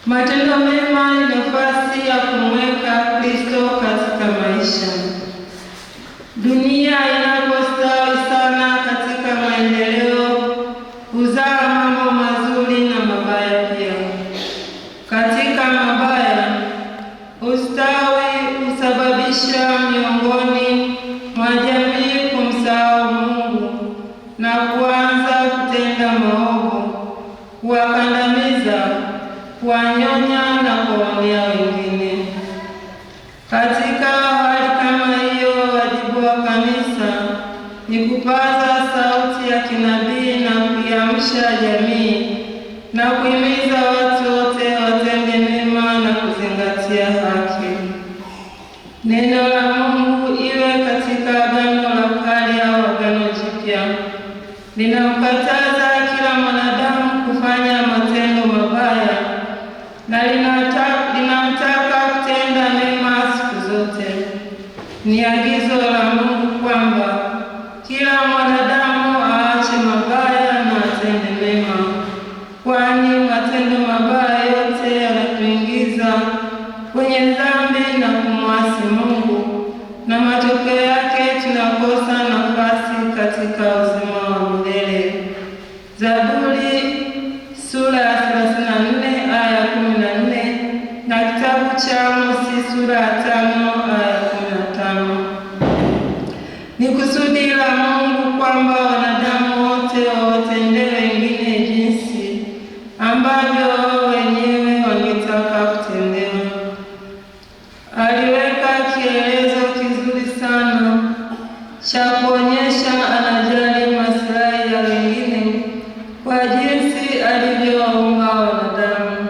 Matendo mema ni nafasi ya kumweka Kristo katika maisha. Dunia inapostawi sana katika maendeleo huzaa mambo mazuri na mabaya pia. Katika mabaya, ustawi husababisha miongoni mwa jamii kumsahau Mungu na kuanza kutenda maovu, kuwakandamiza, kuwanyonya na kuwaonea wengine. Katika hali kama hiyo, wajibu wa kanisa ni kupaza sauti ya kinabii na kuiamsha jamii na kuhimiza watu wote watende mema na kuzingatia haki. Neno la Mungu iwe katika Agano la Kale au Agano Jipya linamkataza kila mwanadamu kufanya matendo mabaya na linamtaka kutenda mema siku zote. Ni agizo la Mungu kwamba kila mwanadamu aache mabaya na atende mema, kwani matendo mabaya yote yanatuingiza kwenye dhambi na kumwasi Mungu, na matokeo yake tunakosa nafasi katika uzima wa milele. Zaburi sura ya 34 aya 14 na kitabu cha Amosi sura ya 5 aya 15. Ni kusudi la Mungu kwamba wanadamu wote wawatendee wengine jinsi ambavyo wao wenyewe wangetaka kutendewa. Aliweka kielezo kizuri sana cha kuonyesha anajali maslahi ya wengine kwa jinsi alivyowaumba wanadamu.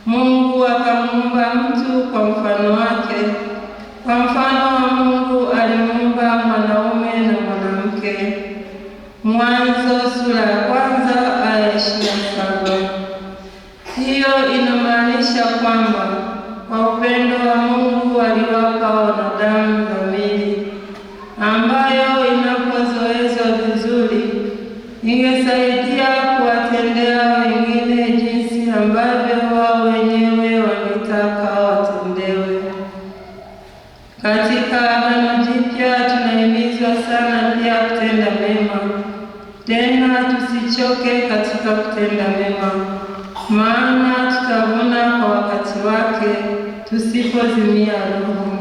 Mungu akamuumba mtu kwa mfano wake. Kwa mfano wa Mungu alimuumba mwanaume na mwanamke. Mwanzo sura ya 1 aya 27. Hiyo inamaanisha kwamba kwa upendo wa Mungu aliwapa wanadamu dhamiri ambayo inapozoezwa vizuri ingesaidia kuwatendea wengine jinsi ambavyo wao wenyewe wangetaka watendewe. Katika Agano Jipya tunahimizwa sana pia kutenda mema. Tena tusichoke katika kutenda mema, maana tutavuna kwa wakati wake tusipozimia roho.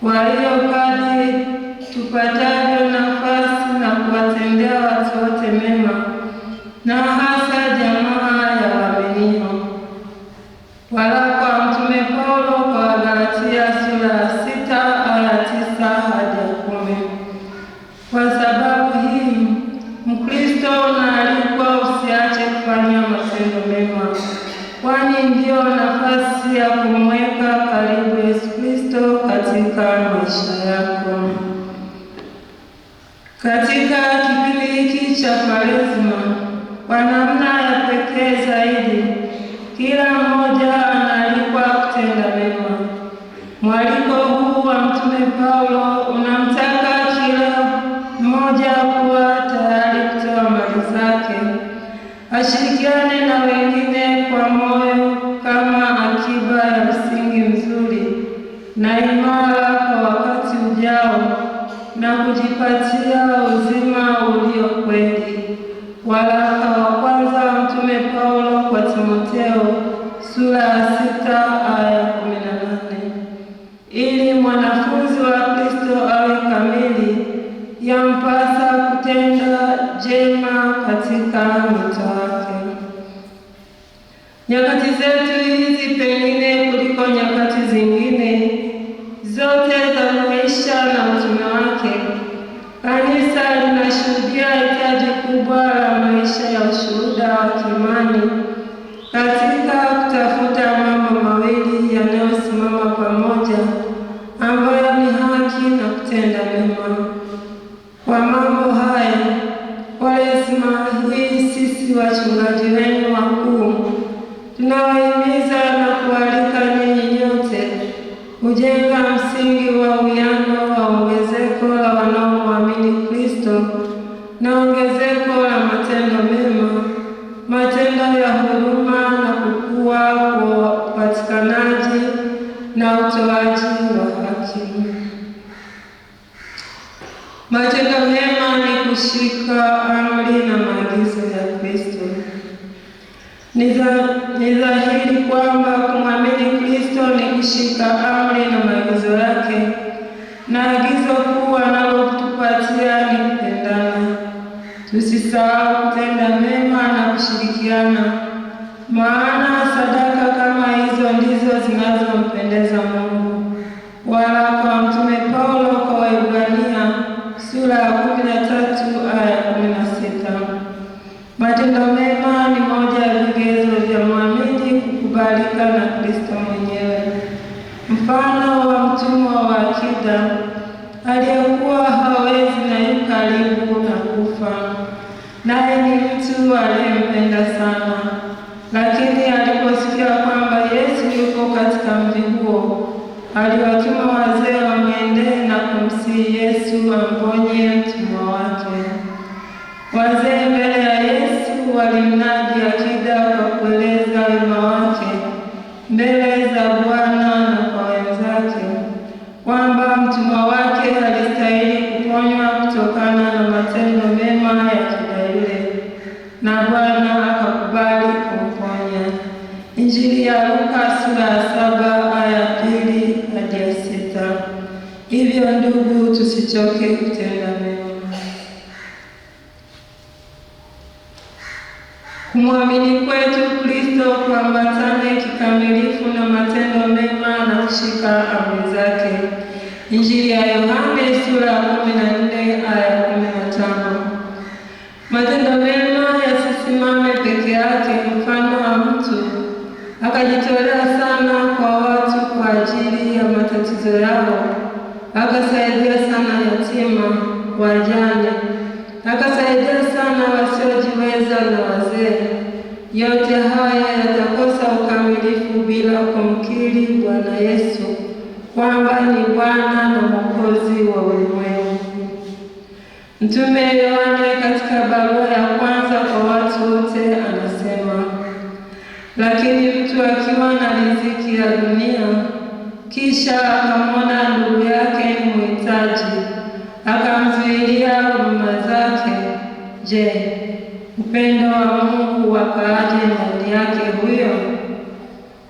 Kwa hiyo kadri tupatavyo nafasi na kuwatendea watu wote mema, na hasa jamaa ya waaminio. Waraka wa Mtume Paulo kwa Wagalatia sura ya 6 aya 9 hadi 10. Kwa sababu hii Mkristo unaalikwa usiache kufanya matendo mema, kwani ndiyo nafasi ya kumweka karibu Yesu Kristo katika maisha yako. Katika kipindi hiki cha Kwaresma, kwa namna ya pekee zaidi, kila mmoja anaalikwa kutenda mema. Mwaliko huu wa Mtume Paulo unamtaka kila mmoja kuwa tayari kutoa mali zake, ashirikiane na wengine kwa moyo kama akiba ya msingi mzuri na imara kwa wakati ujao, na kujipatia uzima ulio kweli. Waraka wa kwanza wa Mtume Paulo kwa Timotheo sura ya 6 aya 18. Ili mwanafunzi wa Kristo awe kamili, yampasa kutenda jema katika mwito wake. Nyakati zetu hizi, pengine kuliko nyakati zingine zote za maisha na utume wake, kanisa linashuhudia hitaji kubwa la maisha ya ushuhuda wa kiimani katika kutafuta mambo mawili yanayosimama pamoja, ambayo ni haki na kutenda mema. Kwa mambo haya, Kwaresma hii sisi wachungaji wenu wakuu tunawahimiza na kualika ninyi nyote kujenga msingi wa uwiano wa ongezeko la wanaomwamini Kristo na ongezeko la matendo mema, matendo ya huruma na kukua na utoaji wa haki. Matendo mema ni kushika amri na maagizo ya Kristo. Ni dhahiri kwamba kumwamini Kristo ni kushika amri na maagizo yake, na agizo kuu analotupatia ni kupendana. Tusisahau kutenda mema na kushirikiana, maana sadaka kama hizo ndizo zinazompendeza Mungu. Waraka wa Mtume Paulo kwa Waebrania sura ya 13 aya 16. Matendo mema ni moja ya vigezo vya mwamini kukubalika na Kristo mwenyewe. Mfano wa mtumwa wa akida aliyekuwa hawezi na yu karibu na kufa, naye ni mtu aliyempenda sana, lakini aliposikia kwamba Yesu yuko katika mji huo, aliwatuma wazee wamwendee na kumsihi Yesu amponye mtumwa wake. Wazee mbele ya Yesu walimnadi akida kwa kueleza wema wake mbele za Bwana na kwa wenzake, kwamba mtumwa wake alistahili kuponywa kutokana na matendo mema ya akida yule, na Bwana akakubali kumponya. Injili ya Luka sura ya 7 aya 2 hadi 6. Hivyo ndugu, tusichoke kutenda mema. Kumwamini kwetu Kristo kuambatane kikamilifu na matendo mema na kushika amri zake. Injili ya Yohane sura ya 14 aya 15. Matendo mema yasisimame peke yake, mfano wa mtu akajitolea sana kwa watu kwa ajili ya matatizo yao, akasaidia sana yatima, wajane, akasaidia sana wasiojiweza na wazee. Yote haya yatakosa ukamilifu bila kumkiri Bwana Yesu kwamba ni Bwana na Mwokozi wa ulimwengu. Mtume Yohane katika barua ya kwanza kwa watu wote anasema, lakini mtu akiwa na riziki ya dunia, kisha akamwona ndugu yake ni mhitaji, akamzuilia huduma zake, je, upendo wa Mungu wakaaje ndani yake huyo?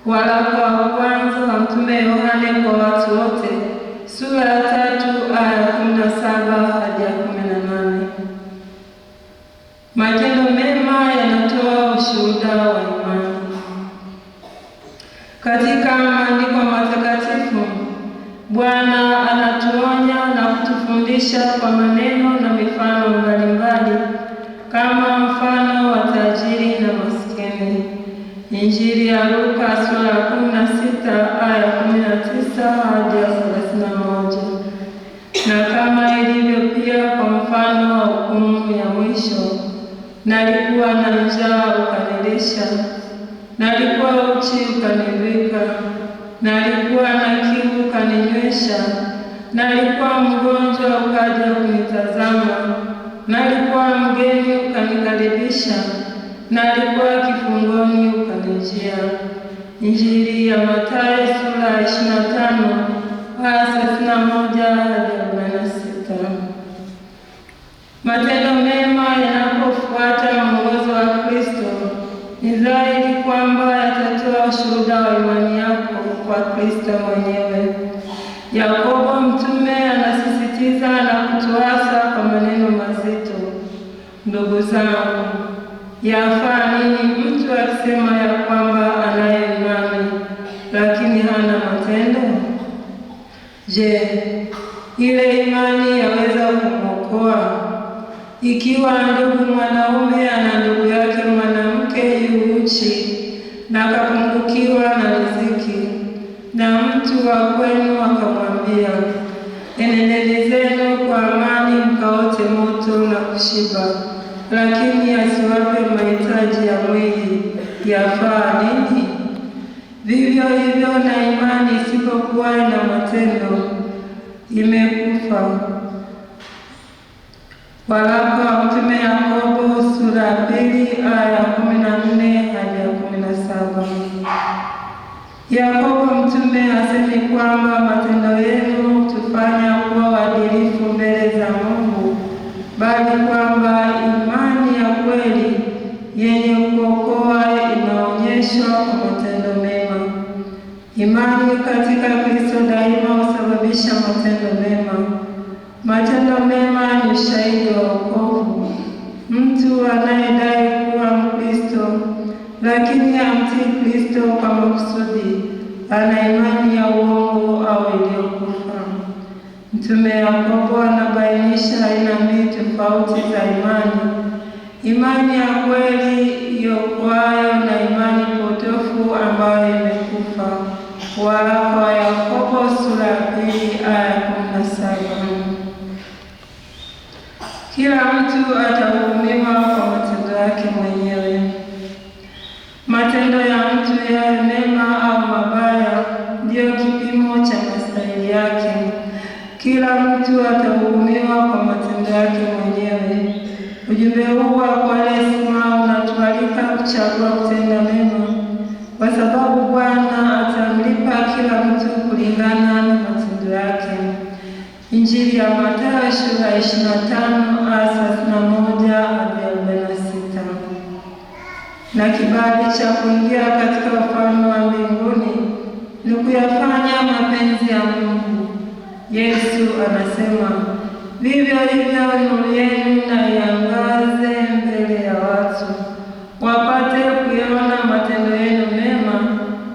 Waraka wa kwanza wa Mtume Yohane kwa watu wote sura ya 3 aya 17 hadi 18. Matendo mema yanatoa ushuhuda wa imani. Katika maandiko matakatifu, Bwana anatuonya na kutufundisha kwa maneno na mifano mbalimbali, kama mfano wa tajiri na maskini. Injili ya Luka sura ya 16 aya 19 hadi 31. Na kama ilivyo pia kwa mfano wa hukumu ya mwisho, nalikuwa na njaa ukanilisha, nalikuwa uchi ukanivika, nalikuwa na kiu ukaninywesha, nalikuwa mgonjwa ukaja kunitazama, nalikuwa mgeni ukanikaribisha, nalikuwa kifungoni ukanijia. Injili ya Mathayo sura ya 25 aya 31 hadi 46. Matendo mema yanapofuata mwongozo wa Kristo, ni dhahiri kwamba yatatoa ushuhuda wa imani yako kwa Kristo mwenyewe. Yakobo mtume anasisitiza na kutuasa kwa maneno mazito, ndugu zangu, yafaa nini mtu akisema ya kwamba anaye imani lakini hana matendo? Je, ile imani yaweza kumwokoa? Ikiwa ndugu mwanaume ana ndugu yake mwanamke yu uchi na akapungukiwa na riziki, na mtu wa kwenu akamwambia, enendeni zenu kwa amani mkaote moto na kushiba, lakini asiwape mahitaji ya mwili, yafaa nini? Vivyo hivyo na imani isipokuwa na matendo imekufa. Waraka wa Mtume Yakobo sura ya 2 aya 14 hadi 17. Yakobo mtume asemi kwamba matendo yenu tufanya kuwa waadilifu mbele za Mungu, bali kwamba imani ya kweli yenye kuokoa inaonyeshwa kwa matendo mema. Imani katika Kristo daima husababisha matendo mema. Matendo mema ni ushahidi wa wokovu. Mtu anayedai kuwa Mkristo lakini hamtii Kristo kwa makusudi ana imani ya uongo au iliyokufa. Mtume Yakobo anabainisha aina mbili tofauti za imani: imani ya kweli iokoayo na imani potofu ambayo imekufa. Waraka wa Yakobo sura ya 2 aya 17. Kila mtu atahukumiwa kwa matendo yake mwenyewe. Matendo ya mtu yawe mema au mabaya ndiyo kipimo cha mastahili yake. Kila mtu atahukumiwa kwa matendo yake mwenyewe. Ujumbe huu wa Kwaresima unatualika kuchagua kutenda mema, kwa sababu Bwana atamlipa kila mtu kulingana na matendo yake. Injili ya Mathayo sura ya 25 aya 31 hadi 46. Na kibali cha kuingia katika ufalme wa mbinguni ni kuyafanya mapenzi ya Mungu. Yesu anasema, vivyo hivyo nuru yenu na iangaze mbele ya watu, wapate kuyaona matendo yenu mema,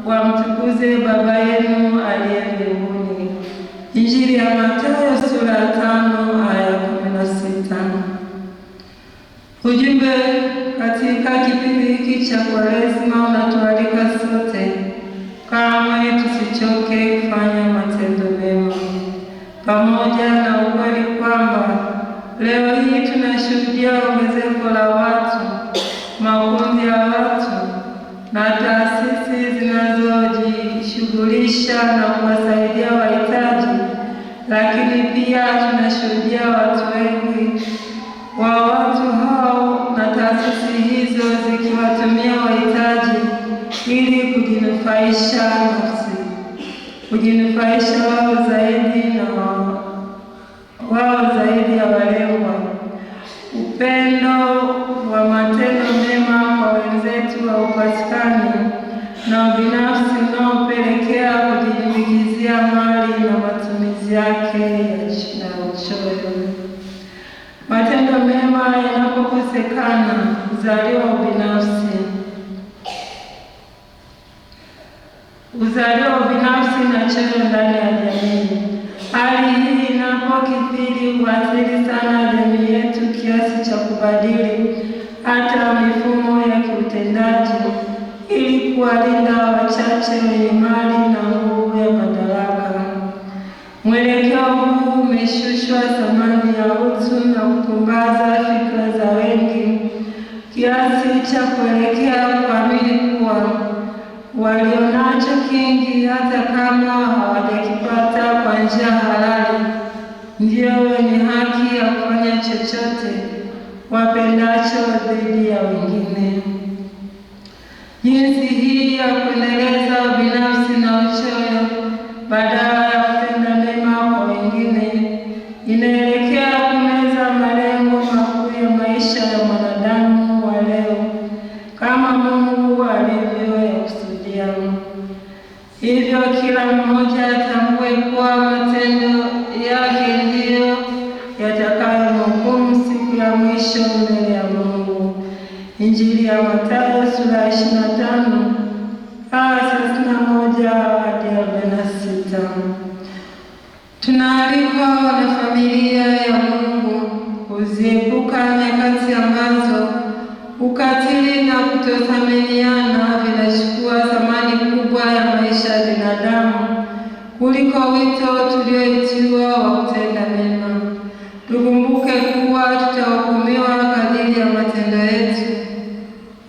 wamtukuze Baba yenu aliye mbinguni. Injili ya Mathayo sura ya 5 aya 16. Ujumbe katika kipindi hiki cha Kwaresima unatualika sote kamwe tusichoke kufanya matendo mema, pamoja na ukweli kwamba leo hii tunashuhudia ongezeko la watu, makundi ya watu na taasisi zinazojishughulisha na kuwasaidia wahitaji, lakini pia tunashuhudia watu wengi wa watu hao na taasisi hizo zikiwatumia wahitaji ili kujinufaisha nafsi, kujinufaisha wao zaidi ya walengwa. Upendo wa matendo mema kwa wenzetu haupatikani na ubinafsi unaopelekea kujilimbikizia mali na matumizi yake ya uchoyo. Matendo mema yanapokosekana huzaliwa ubinafsi na choyo ndani ya jamii. Hali hii inapokithiri huathiri sana jamii yetu kiasi cha kubadili hata mifumo ya kiutendaji ili kuwalinda wachache wenye mali na nguvu ya madaraka. Mwelekeo huu umeshushwa thamani ya utu na kupumbaza fikra za wengi kiasi cha kuelekea kuamini kuwa walionacho kingi hata kama hawajakipata kwa njia halali ndio wenye haki ya kufanya chochote wapendacho dhidi ya wengine. Jinsi hii ya kuendeleza ubinafsi na uchoyo badala ya kutenda mema kwa wengine inaelekea kumeza malengo makuu ya maisha ya mwanadamu wa leo kama Mungu alivyoyakusudia. Hivyo kila mmoja atambue kuwa matendo yake ndiyo yatakayomhukumu siku ya mwisho mbele ya Mungu. Injili ya Mathayo sura ya 25 aya 31 hadi 46. Tunaalikwa na familia ya Mungu kuziepuka nyakati ambazo ukatili na kutothaminiana vinachukua thamani kubwa ya maisha ya binadamu kuliko wito tulioitiwa wa kutenda mema. Tukumbuke kuwa tutahukumiwa kadiri ya matendo yetu.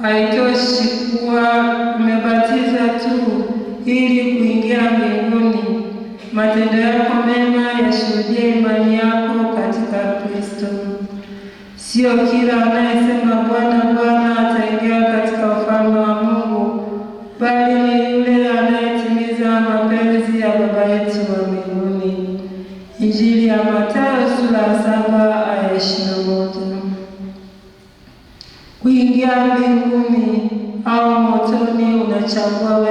Haitoshi kuwa umebatizwa tu ili kuingia mbinguni. Matendo yako mema yashuhudie imani yako katika Kristo. Sio kila anayesema Bwana Bwana ataingia katika ufalme wa Mungu, bali ni yule anayetimiza umechagua